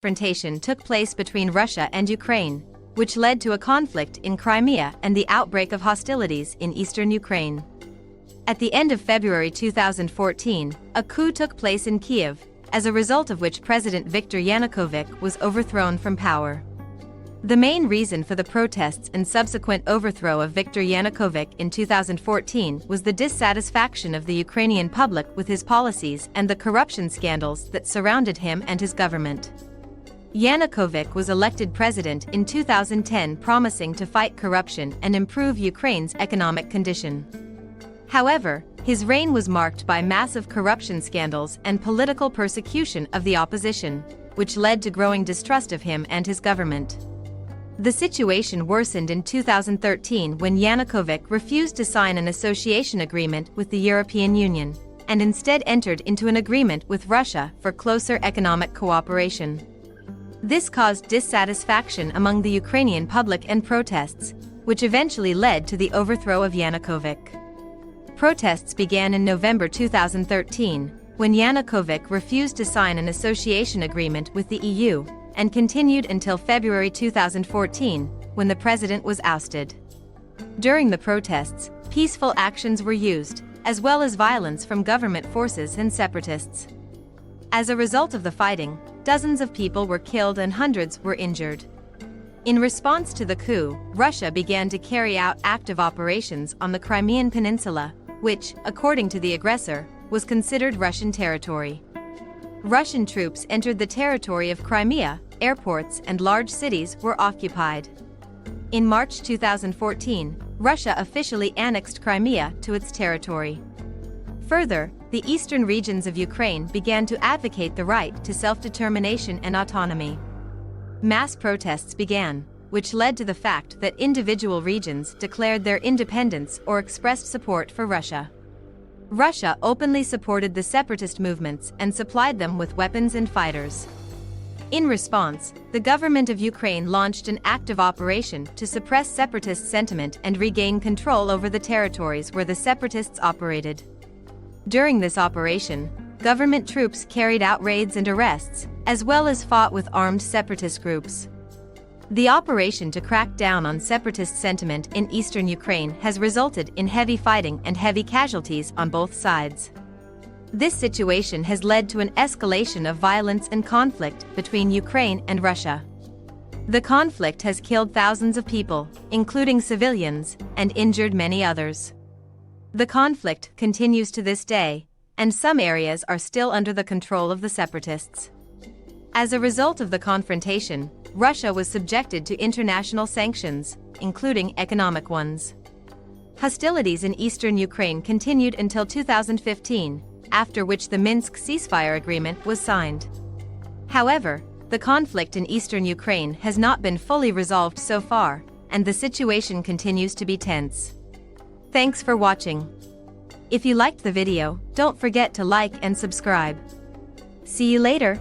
confrontation took place between Russia and Ukraine, which led to a conflict in Crimea and the outbreak of hostilities in eastern Ukraine. At the end of February 2014, a coup took place in Kyiv, as a result of which President Viktor Yanukovych was overthrown from power. The main reason for the protests and subsequent overthrow of Viktor Yanukovych in 2014 was the dissatisfaction of the Ukrainian public with his policies and the corruption scandals that surrounded him and his government. Yanukovych was elected president in 2010, promising to fight corruption and improve Ukraine's economic condition. However, his reign was marked by massive corruption scandals and political persecution of the opposition, which led to growing distrust of him and his government. The situation worsened in 2013 when Yanukovych refused to sign an association agreement with the European Union, and instead entered into an agreement with Russia for closer economic cooperation. This caused dissatisfaction among the Ukrainian public and protests, which eventually led to the overthrow of Yanukovych. Protests began in November 2013, when Yanukovych refused to sign an association agreement with the EU, and continued until February 2014, when the president was ousted. During the protests, peaceful actions were used, as well as violence from government forces and separatists. As a result of the fighting, dozens of people were killed and hundreds were injured. In response to the coup, Russia began to carry out active operations on the Crimean Peninsula, which, according to the aggressor, was considered Russian territory. Russian troops entered the territory of Crimea, airports and large cities were occupied. In March 2014, Russia officially annexed Crimea to its territory. Further, the eastern regions of Ukraine began to advocate the right to self-determination and autonomy. Mass protests began, which led to the fact that individual regions declared their independence or expressed support for Russia. Russia openly supported the separatist movements and supplied them with weapons and fighters. In response, the government of Ukraine launched an active operation to suppress separatist sentiment and regain control over the territories where the separatists operated. During this operation, government troops carried out raids and arrests, as well as fought with armed separatist groups. The operation to crack down on separatist sentiment in eastern Ukraine has resulted in heavy fighting and heavy casualties on both sides. This situation has led to an escalation of violence and conflict between Ukraine and Russia. The conflict has killed thousands of people, including civilians, and injured many others. The conflict continues to this day, and some areas are still under the control of the separatists. As a result of the confrontation, Russia was subjected to international sanctions, including economic ones. Hostilities in eastern Ukraine continued until 2015, after which the Minsk ceasefire agreement was signed. However, the conflict in eastern Ukraine has not been fully resolved so far, and the situation continues to be tense. Thanks for watching. If you liked the video, don't forget to like and subscribe. See you later.